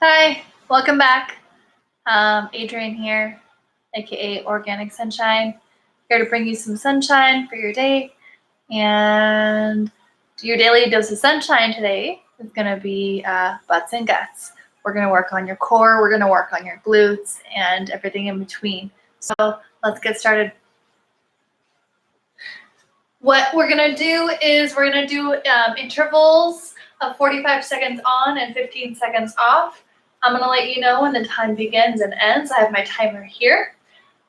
Hi, welcome back. Adrienne here, aka Organic Sunshine, here to bring you some sunshine for your day. And your daily dose of sunshine today is going to be butts and guts. We're going to work on your core, we're going to work on your glutes, and everything in between. So let's get started. What we're going to do is we're going to do intervals of 45 seconds on and 15 seconds off. I'm going to let you know when the time begins and ends. I have my timer here.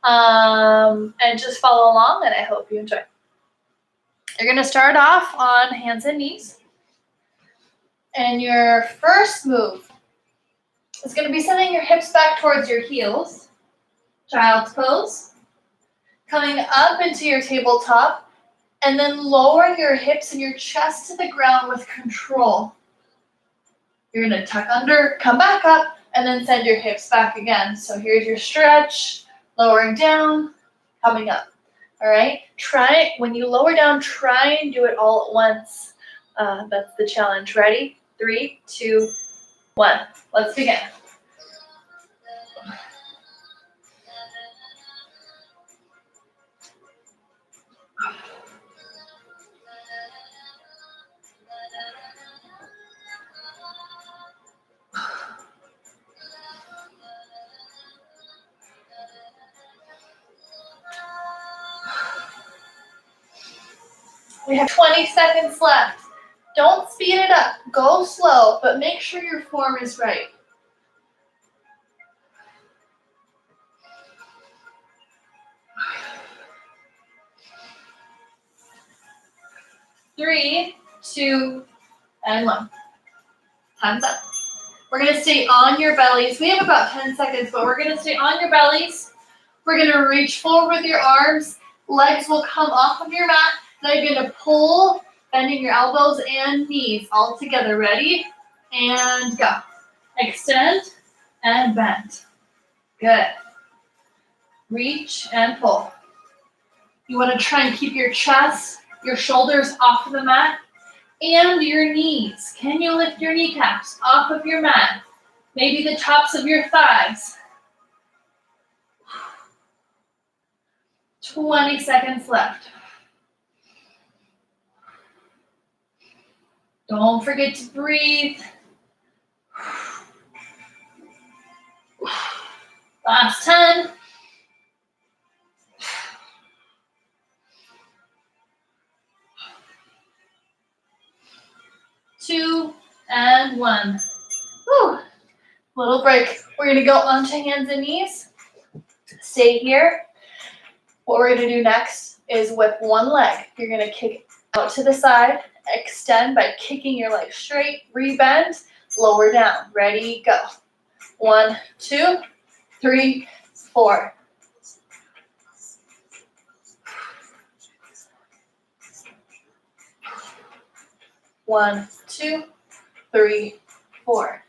And just follow along, and I hope you enjoy. You're going to start off on hands and knees. And your first move is going to be sending your hips back towards your heels. Child's pose. Coming up into your tabletop, and then lowering your hips and your chest to the ground with control. You're going to tuck under, come back up, and then send your hips back again. So here's your stretch, lowering down, coming up. All right? Try, when you lower down, try and do it all at once. That's the challenge. Ready? 3, 2, 1. Let's begin. We have 20 seconds left. Don't speed it up. Go slow, but make sure your form is right. 3, 2, and 1. Time's up. We're going to stay on your bellies. We have about 10 seconds, but we're going to stay on your bellies. We're going to reach forward with your arms. Legs will come off of your mat. Now you're going to pull, bending your elbows and knees all together. Ready? And go. Extend and bend. Good. Reach and pull. You want to try and keep your chest, your shoulders off of the mat, and your knees. Can you lift your kneecaps off of your mat? Maybe the tops of your thighs. 20 seconds left. Don't forget to breathe. Last 10. 2 and 1. Whew. Little break. We're going to go onto hands and knees. Stay here. What we're going to do next is with one leg. You're going to kick out to the side. Extend by kicking your leg straight. Rebend. Lower down. Ready? Go. 1, 2, 3, 4. One, 2, 3, 4.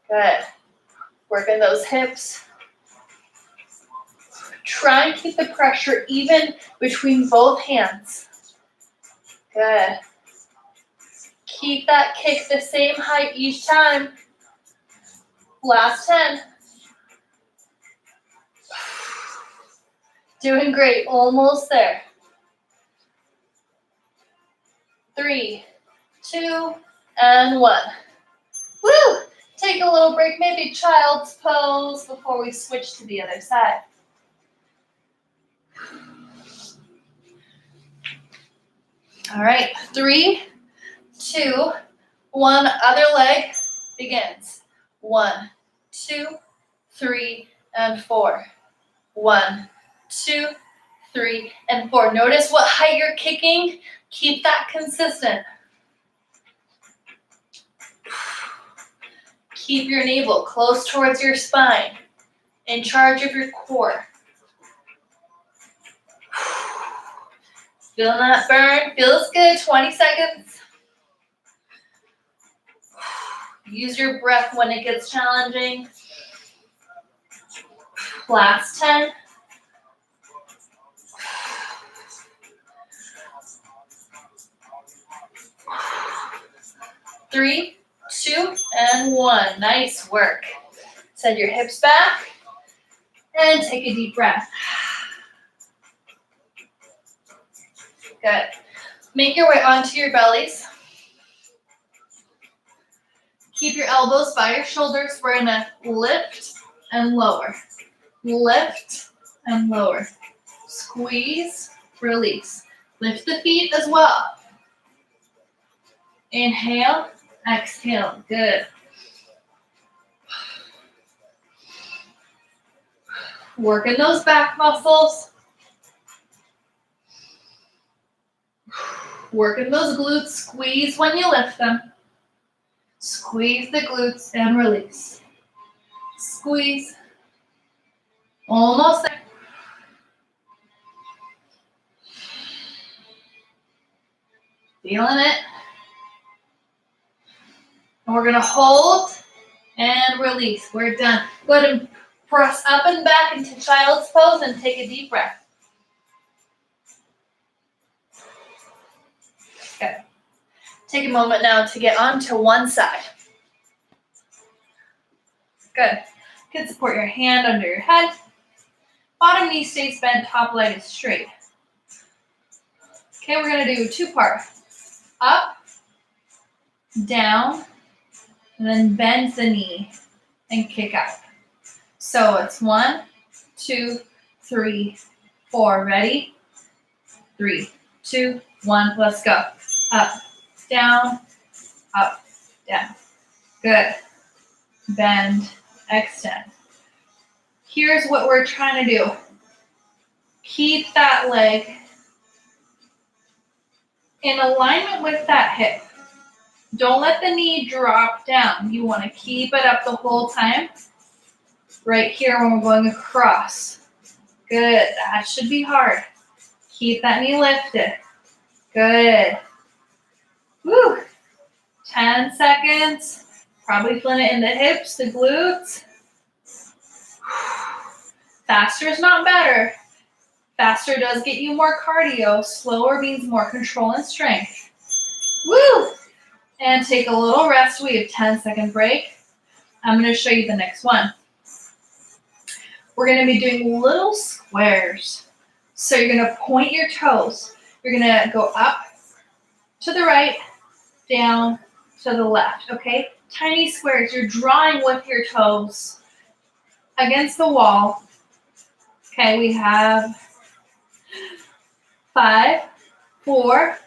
Good. Working those hips. Try and keep the pressure even between both hands. Good. Keep that kick the same height each time. Last 10. Doing great. Almost there. 3, 2, and 1. Woo! Take a little break, maybe child's pose before we switch to the other side. All right, 3, 2, 1. Other leg begins. 1, 2, 3, and 4. 1, 2, 3, and 4. Notice what height you're kicking. Keep that consistent. Keep your navel close towards your spine, in charge of your core. Feeling that burn? Feels good. 20 seconds. Use your breath when it gets challenging. Last 10. 3, 2, and 1. Nice work. Send your hips back and take a deep breath. Good. Make your way onto your bellies. Keep your elbows by your shoulders. We're going to lift and lower. Lift and lower. Squeeze, release. Lift the feet as well. Inhale, exhale. Good. Working those back muscles. Working those glutes. Squeeze when you lift them. Squeeze the glutes and release. Squeeze. Almost there. Feeling it. And we're going to hold and release. We're done. Go ahead and press up and back into child's pose and take a deep breath. Good. Take a moment now to get onto one side. Good. You can support your hand under your head. Bottom knee stays bent, top leg is straight. Okay, we're going to do 2-part. Up, down, and then bend the knee and kick out. So it's 1, 2, 3, 4. Ready? 3, 2, 1. Let's go. Up, down, up, down. Good. Bend, extend. Here's what we're trying to do. Keep that leg in alignment with that hip. Don't let the knee drop down. You want to keep it up the whole time. Right here when we're going across. Good. That should be hard. Keep that knee lifted. Good. Woo. 10 seconds. Probably feeling it in the hips, the glutes. Faster is not better. Faster does get you more cardio. Slower means more control and strength. Woo! And take a little rest. We have 10-second break. I'm going to show you the next one. We're going to be doing little squares. So you're going to point your toes. You're going to go up to the right, down to the left, okay? Tiny squares. You're drawing with your toes against the wall. Okay, we have 5, 4,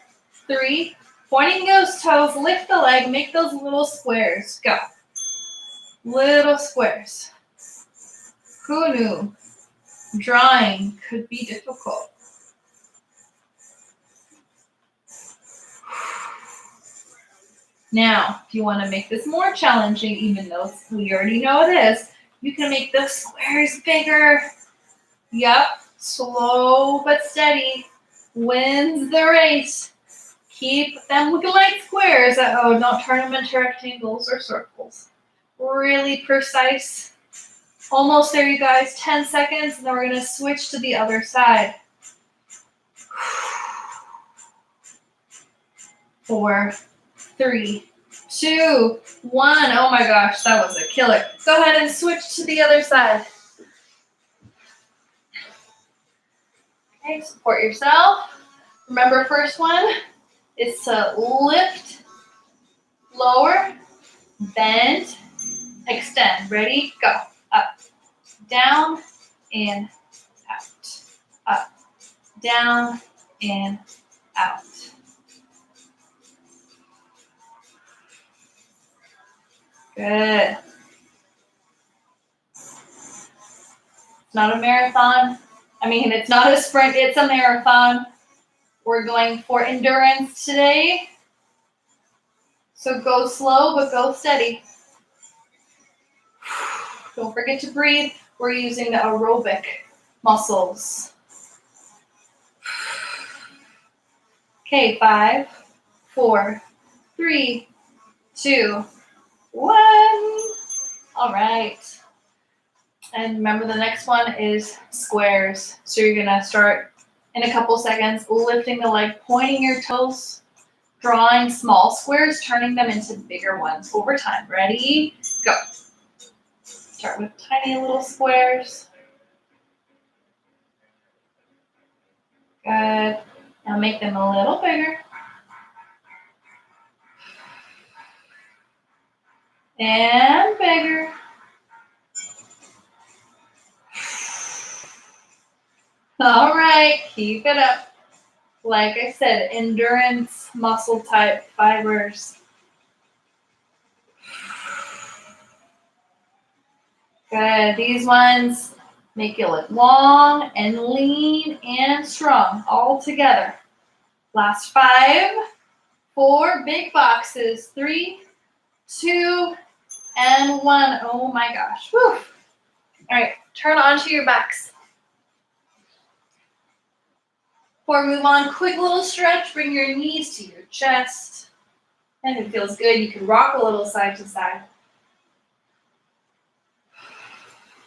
3, pointing those toes, lift the leg, make those little squares. Go. Little squares. Who knew? Drawing could be difficult. Now, if you want to make this more challenging, even though we already know it is, you can make the squares bigger. Yep, slow but steady wins the race. Keep them looking like squares. Don't turn them into rectangles or circles. Really precise. Almost there, you guys. 10 seconds, and then we're going to switch to the other side. 4, 3, 2, 1. Oh my gosh, that was a killer. Go ahead and switch to the other side. Okay, support yourself. Remember, first one is to lift, lower, bend, extend. Ready? Go. Up, down, and out. Up, down, and out. Good. Not a marathon. It's not a sprint, it's a marathon. We're going for endurance today. So go slow, but go steady. Don't forget to breathe. We're using the aerobic muscles. Okay, 5, 4, 3, 2, 1. All right. And remember, the next one is squares. So you're going to start in a couple seconds lifting the leg, pointing your toes, drawing small squares, turning them into bigger ones over time. Ready? Go. Start with tiny little squares. Good. Now make them a little bigger. And bigger. All right, keep it up. Like I said, endurance, muscle type fibers. Good. These ones make you look long and lean and strong all together. Last 5, 4, big boxes. 3, 2, and 1. Oh my gosh. Woo. All right, turn onto your backs. Before we move on, quick little stretch. Bring your knees to your chest. And if it feels good, you can rock a little side to side.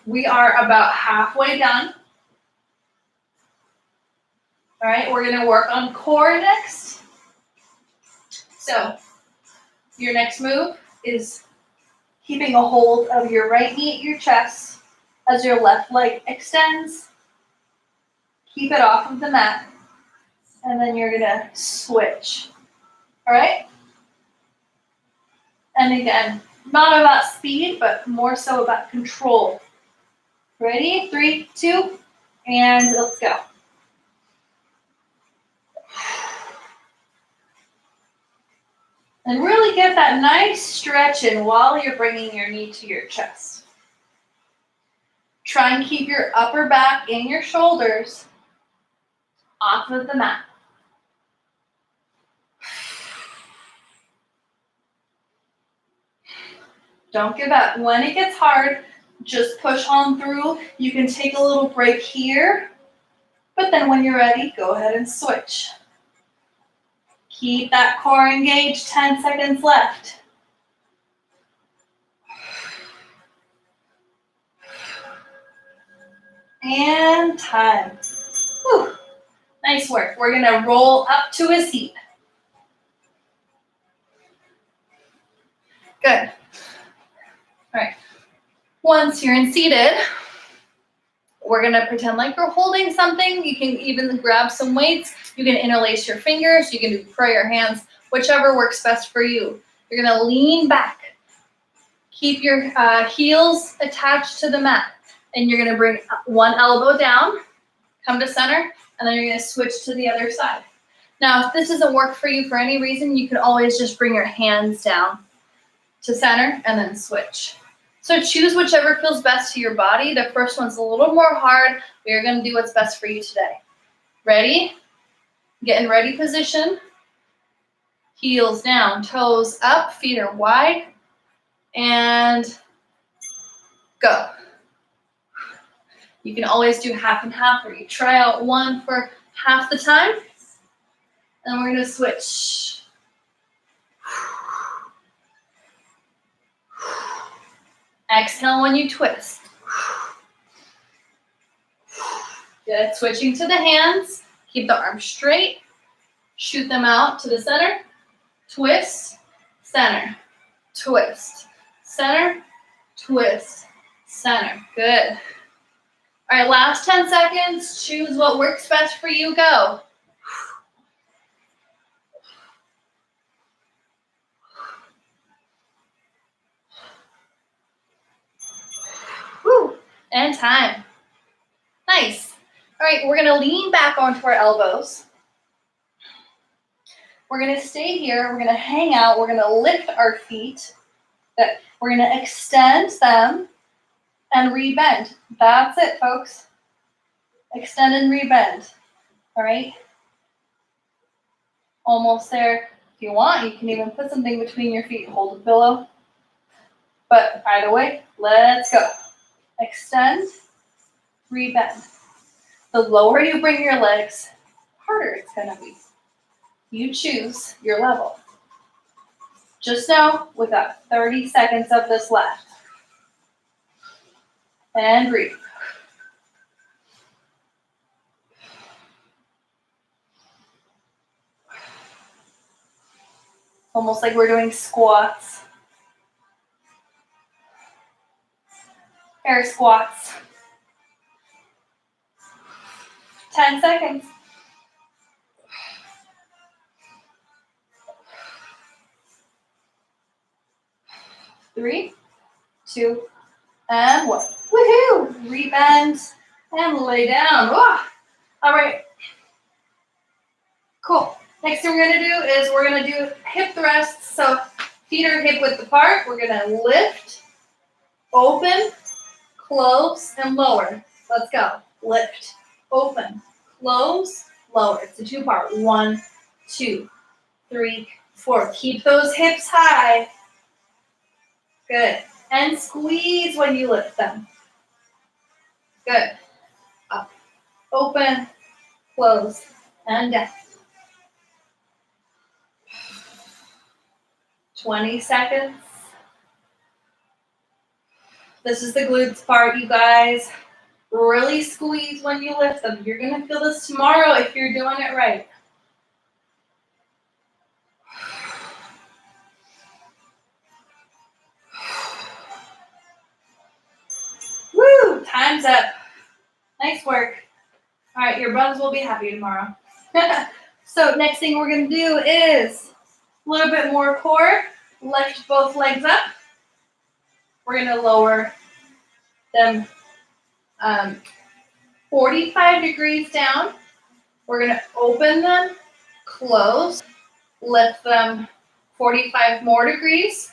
We are about halfway done. All right, we're going to work on core next. So your next move is keeping a hold of your right knee at your chest as your left leg extends. Keep it off of the mat. And then you're going to switch. All right? And again, not about speed, but more so about control. Ready? 3, 2, and let's go. And really get that nice stretch in while you're bringing your knee to your chest. Try and keep your upper back and your shoulders off of the mat. Don't give up. When it gets hard, just push on through. You can take a little break here, but then when you're ready, go ahead and switch. Keep that core engaged, 10 seconds left. And time. Whew. Nice work. We're gonna roll up to a seat. Good. All right. Once you're in seated, we're gonna pretend like you're holding something. You can even grab some weights. You can interlace your fingers. You can do prayer hands, whichever works best for you. You're gonna lean back. Keep your heels attached to the mat. And you're gonna bring one elbow down, come to center, and then you're gonna switch to the other side. Now, if this doesn't work for you for any reason, you can always just bring your hands down to center and then switch. So choose whichever feels best to your body. The first one's a little more hard. We're gonna do what's best for you today. Ready? Get in ready position. Heels down, toes up, feet are wide. And go. You can always do half and half, where you try out one for half the time. And we're gonna switch. Exhale when you twist. Good, switching to the hands. Keep the arms straight. Shoot them out to the center. Twist, center, twist, center, twist, center. Good. All right, last 10 seconds. Choose what works best for you. Go. Whew. And time. Nice. All right, we're gonna lean back onto our elbows. We're gonna stay here. We're gonna hang out. We're gonna lift our feet. We're gonna extend them and rebend. That's it, folks. Extend and rebend. All right. Almost there. If you want, you can even put something between your feet. Hold a pillow. But either way, let's go. Extend, rebend. The lower you bring your legs, the harder it's gonna be. You choose your level. Just know we've got 30 seconds of this left. And breathe. Almost like we're doing squats. Air squats. 10 seconds. 3, 2, and 1. Woohoo! Rebend and lay down. Oh. All right. Cool. Next thing we're going to do is we're going to do hip thrusts. So feet are hip width apart. We're going to lift, open, close, and lower. Let's go. Lift, open, close, lower. It's a two-part. 1, 2, 3, 4. Keep those hips high. Good. And squeeze when you lift them. Good. Up, open, close, and down. 20 seconds. This is the glutes part, you guys. Really squeeze when you lift them. You're going to feel this tomorrow if you're doing it right. Woo! Time's up. Nice work. All right, your buns will be happy tomorrow. So next thing we're going to do is a little bit more core. Lift both legs up. We're going to lower them 45 degrees down. We're going to open them, close, lift them 45 more degrees,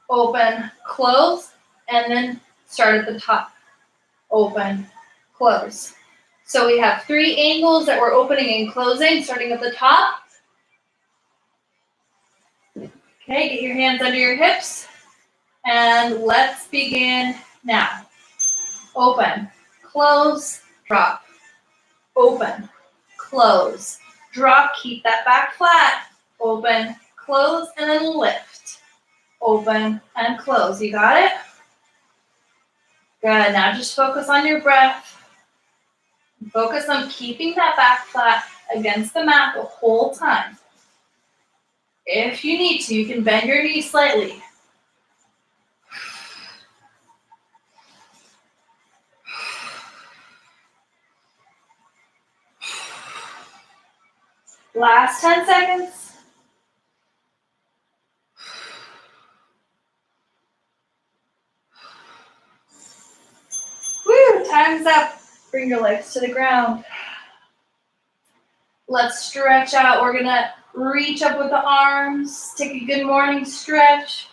open, close, and then start at the top. Open, close. So we have 3 angles that we're opening and closing, starting at the top. Okay, get your hands under your hips, and let's begin now. Open, close, drop. Open, close, drop, keep that back flat. Open, close, and then lift. Open and close. You got it? Good. Now just focus on your breath. Focus on keeping that back flat against the mat the whole time. If you need to, you can bend your knees slightly. Last 10 seconds. Woo, time's up. Bring your legs to the ground. Let's stretch out. We're gonna reach up with the arms. Take a good morning stretch.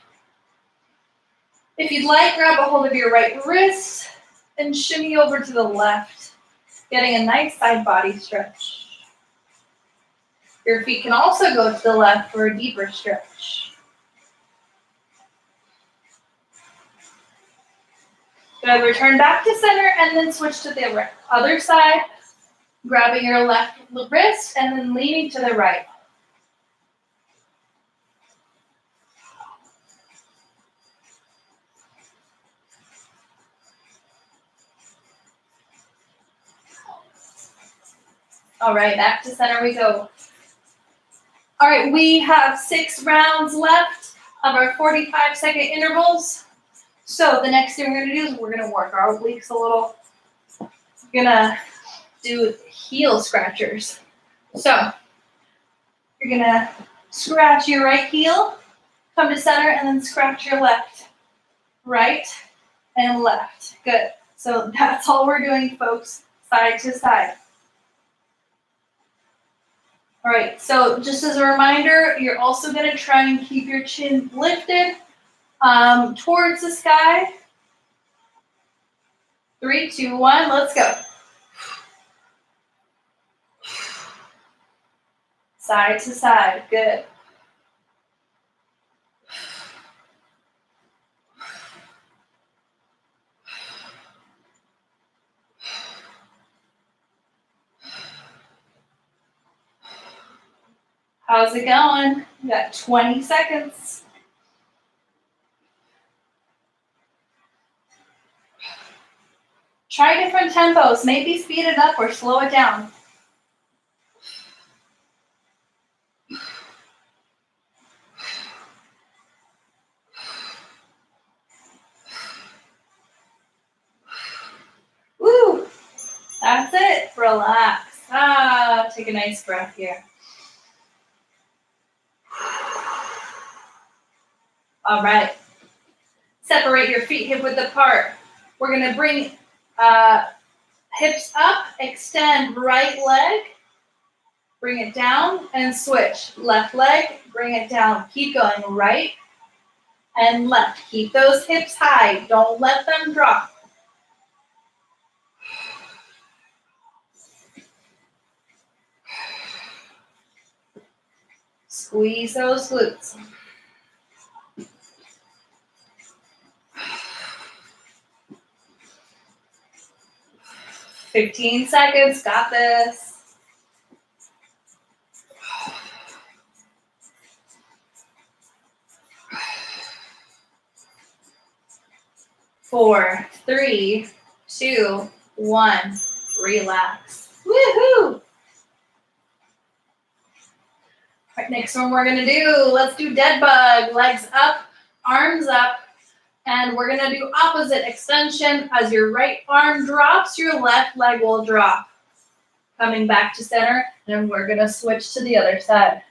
If you'd like, grab a hold of your right wrist and shimmy over to the left, getting a nice side body stretch. Your feet can also go to the left for a deeper stretch. Good. Return back to center and then switch to the other side, grabbing your left wrist and then leaning to the right. All right, back to center we go. All right, we have 6 rounds left of our 45-second intervals. So the next thing we're going to do is we're going to work our obliques a little. We're going to do heel scratchers. So you're going to scratch your right heel, come to center, and then scratch your left. Right and left. Good. So that's all we're doing, folks, side to side. All right, so just as a reminder, you're also going to try and keep your chin lifted towards the sky. 3, 2, 1, let's go. Side to side, good. How's it going? You got 20 seconds. Try different tempos. Maybe speed it up or slow it down. That's it. Relax. Take a nice breath here. All right. Separate your feet hip width apart. We're going to bring hips up, extend right leg, bring it down, and switch. Left leg, bring it down. Keep going right and left. Keep those hips high. Don't let them drop. Squeeze those glutes. "15 seconds, got this." Four, three, two, one. Relax. Woohoo! All right, next one we're gonna do, let's do dead bug. Legs up, arms up, and we're gonna do opposite extension. As your right arm drops, your left leg will drop. Coming back to center, and we're gonna switch to the other side.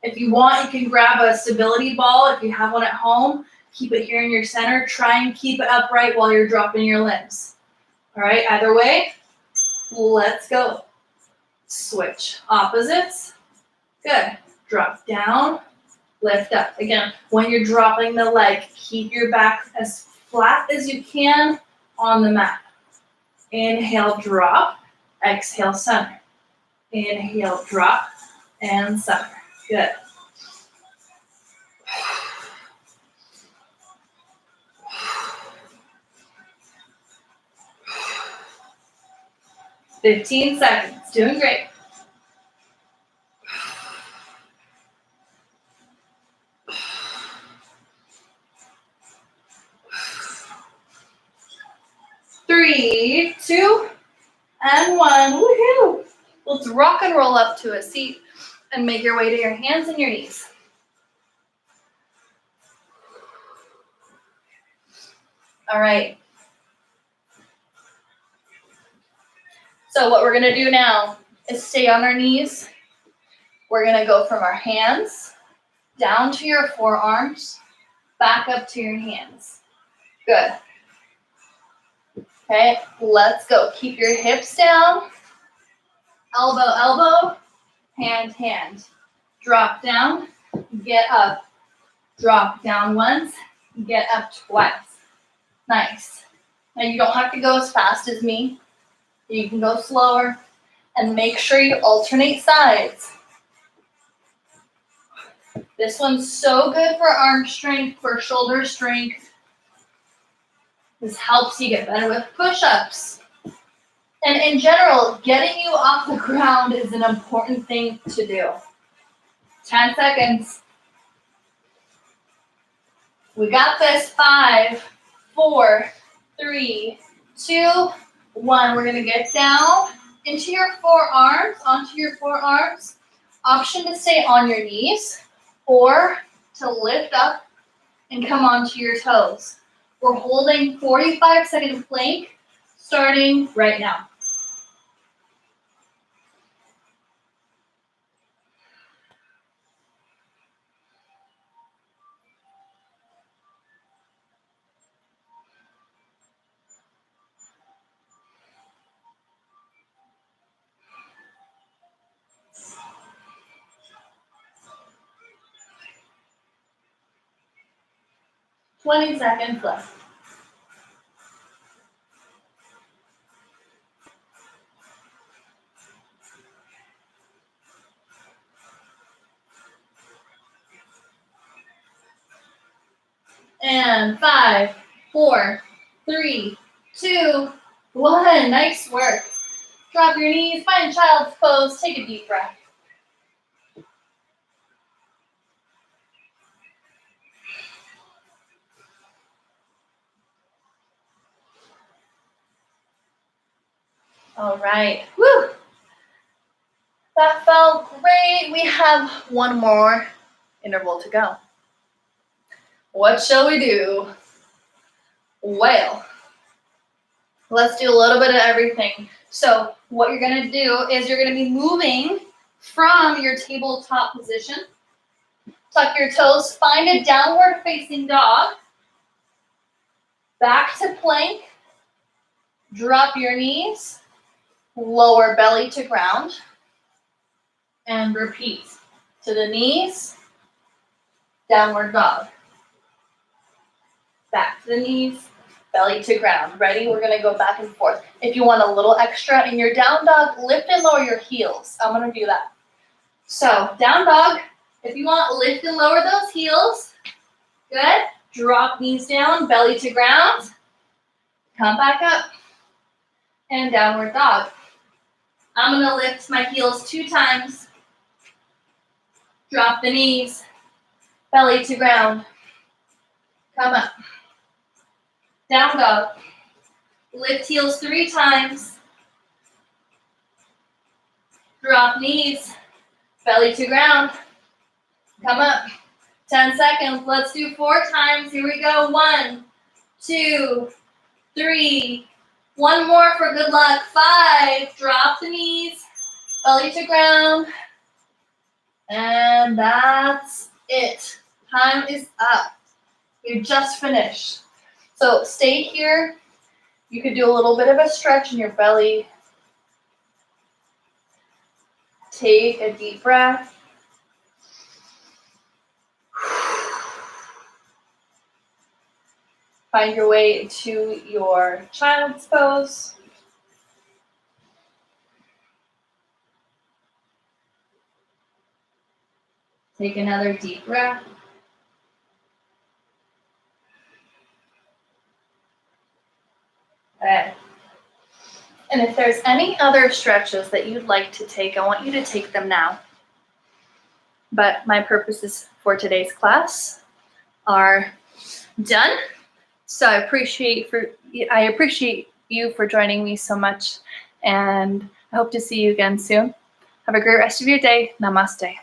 If you want, you can grab a stability ball if you have one at home. Keep it here in your center. Try and keep it upright while you're dropping your limbs. All right, either way, let's go. Switch. Opposites. Good. Drop down, lift up. Again, when you're dropping the leg, keep your back as flat as you can on the mat. Inhale, drop. Exhale, center. Inhale, drop, and center. Good. "15 seconds. Doing great. Three, two, and one. Woohoo! Let's rock and roll up to a seat and make your way to your hands and your knees. All right. So what we're gonna do now is stay on our knees. We're gonna go from our hands down to your forearms, back up to your hands. Good. Okay, let's go. Keep your hips down. Elbow, elbow, hand, hand. Drop down, get up. Drop down once, get up twice. Nice. Now you don't have to go as fast as me. You can go slower. And make sure you alternate sides. This one's so good for arm strength, for shoulder strength. This helps you get better with push-ups. And in general, getting you off the ground is an important thing to do. 10 seconds. We got this. 5, 4, 3, 2, 1. We're gonna get down into your forearms, onto your forearms. Option to stay on your knees or to lift up and come onto your toes. We're holding 45-second plank starting right now. Twenty seconds left. And 5, 4, 3, 2, 1. Nice work. Drop your knees, find child's pose, take a deep breath. All right. Woo! That felt great. We have one more interval to go. What shall we do? Whale. Let's do a little bit of everything. So what you're gonna do is you're gonna be moving from your tabletop position. Tuck your toes, find a downward facing dog. Back to plank. Drop your knees, lower belly to ground, and repeat. To the knees, downward dog. Back to the knees, belly to ground. Ready? We're gonna go back and forth. If you want a little extra in your down dog, lift and lower your heels. I'm gonna do that. So, down dog, if you want, lift and lower those heels. Good. Drop knees down, belly to ground. Come back up. And downward dog. I'm gonna lift my heels 2 times. Drop the knees, belly to ground. Come up. Down dog. Lift heels 3 times. Drop knees, belly to ground. Come up. 10 seconds. Let's do 4 times. Here we go. 1, 2, 3. 1 more for good luck. 5. Drop the knees, belly to ground. And that's it. Time is up. You just finished. So stay here. You could do a little bit of a stretch in your belly. Take a deep breath. Find your way into your child's pose. Take another deep breath. Okay. And if there's any other stretches that you'd like to take, I want you to take them now. But my purposes for today's class are done. So I appreciate you for joining me so much, and I hope to see you again soon. Have a great rest of your day. Namaste.